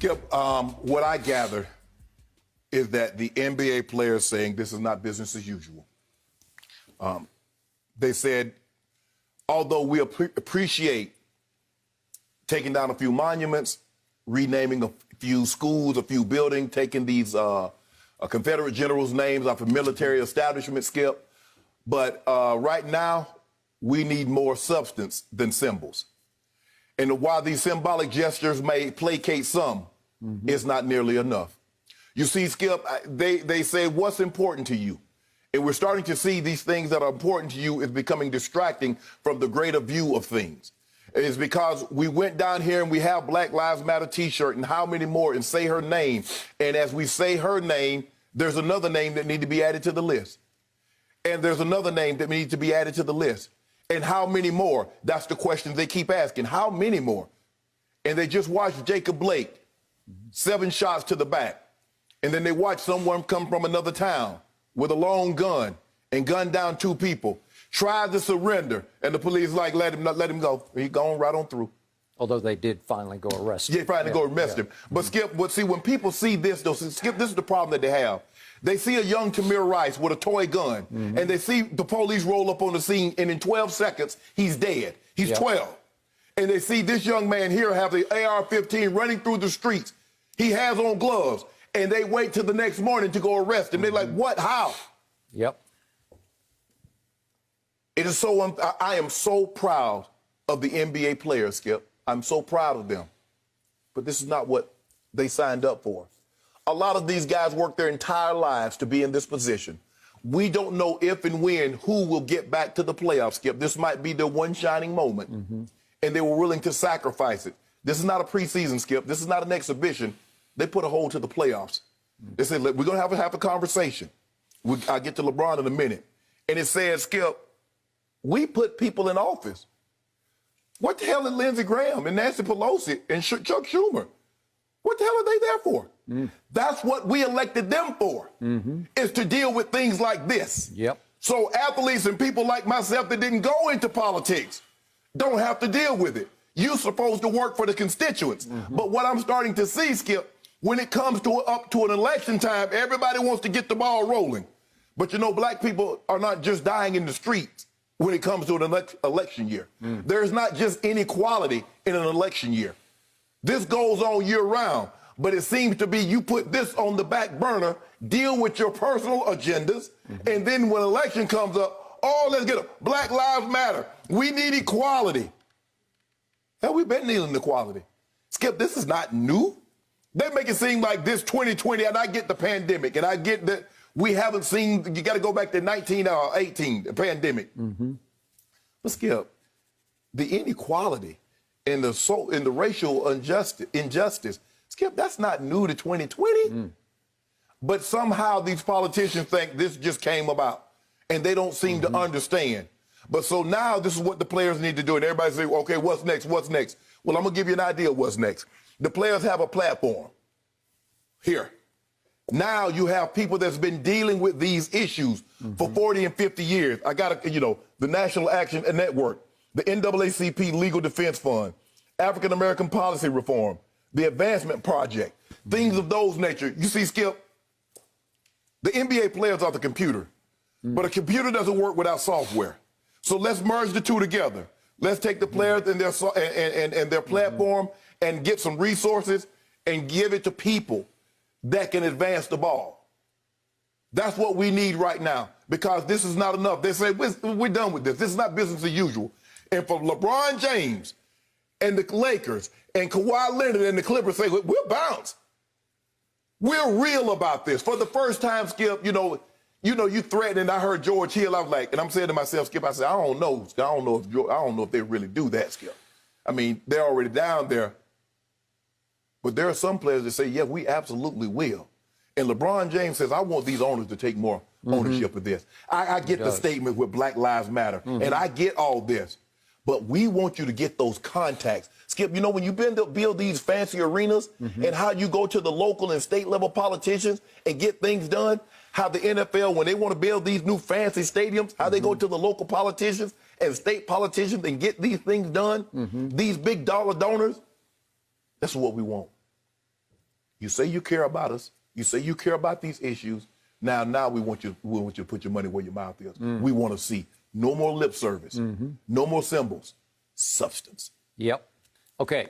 Skip, what I gather is that the NBA players saying this is not business as usual. They said, although we appreciate taking down a few monuments, renaming a few schools, a few buildings, taking these Confederate generals' names off of military establishments, Skip, but right now, we need more substance than symbols. And while these symbolic gestures may placate some, it's not nearly enough. You see, Skip, they say, what's important to you? And we're starting to see these things that are important to you is becoming distracting from the greater view of things. It's because we went down here and we have Black Lives Matter t-shirt and how many more and say her name. And as we say her name, there's another name that needs to be added to the list. And there's another name that needs to be added to the list. And how many more? That's the question they keep asking. How many more? And they just watched Jacob Blake, 7 shots to the back. And then they watched someone come from another town with a long gun and gunned down 2 people, tried to surrender, and the police like, let him go. He gone right on through. Although they did finally go arrest him. Yeah, finally go arrest him. But Skip, see, when people see this, though, Skip, this is the problem that they have. They see a young Tamir Rice with a toy gun, and they see the police roll up on the scene, and in 12 seconds, he's dead. He's 12. And they see this young man here have the AR-15 running through the streets. He has on gloves, and they wait till the next morning to go arrest him. They're like, what? How? Yep. It is so, I am so proud of the NBA players, Skip. I'm so proud of them. But this is not what they signed up for. A lot of these guys work their entire lives to be in this position. We don't know if and when who will get back to the playoffs, Skip. This might be the one shining moment. And they were willing to sacrifice it. This is not a preseason, Skip. This is not an exhibition. They put a hold to the playoffs. They said, we're going to have a conversation. I'll get to LeBron in a minute. And it said, Skip, we put people in office. What the hell is Lindsey Graham and Nancy Pelosi and Chuck Schumer? What the hell are they there for? That's what we elected them for, is to deal with things like this. So athletes and people like myself that didn't go into politics don't have to deal with it. You're supposed to work for the constituents. But what I'm starting to see, Skip, when it comes to up to an election time, everybody wants to get the ball rolling. But you know, black people are not just dying in the streets when it comes to an election year. There's not just inequality in an election year. This goes on year round. But it seems to be you put this on the back burner, deal with your personal agendas, and then when election comes up, oh, let's get it. Black Lives Matter. We need equality. Hell, we've been needing equality. Skip, this is not new. They make it seem like this 2020, and I get the pandemic, and I get that we haven't seen, you got to go back to 1918, the pandemic. But Skip, the inequality and the racial injustice, Skip, that's not new to 2020. But somehow these politicians think this just came about, and they don't seem to understand. But so now this is what the players need to do. And everybody say, okay, what's next? What's next? Well, I'm going to give you an idea of what's next. The players have a platform here. Now you have people that's been dealing with these issues for 40 and 50 years. I got, the National Action Network, the NAACP Legal Defense Fund, African American Policy Reform, the Advancement Project, things of those nature. You see, Skip, the NBA players are the computer, but a computer doesn't work without software. So let's merge the two together. Let's take the players and their platform and get some resources and give it to people that can advance the ball. That's what we need right now, because this is not enough. They say, we're done with this. This is not business as usual. And for LeBron James and the Lakers and Kawhi Leonard and the Clippers say, we'll bounce. We're real about this. For the first time, Skip, you threatened. I heard George Hill. I was like, and I'm saying to myself, Skip, I said, I don't know if they really do that, Skip. I mean, they're already down there. But there are some players that say, yeah, we absolutely will. And LeBron James says, I want these owners to take more ownership of this. I get the statement with Black Lives Matter, and I get all this. But we want you to get those contacts. Skip, when you build these fancy arenas and how you go to the local and state level politicians and get things done, how the NFL, when they want to build these new fancy stadiums, how they go to the local politicians and state politicians and get these things done, these big dollar donors, that's what we want. You say you care about us. You say you care about these issues. Now we want you to put your money where your mouth is. We want to see no more lip service, no more symbols, substance. Yep. Okay.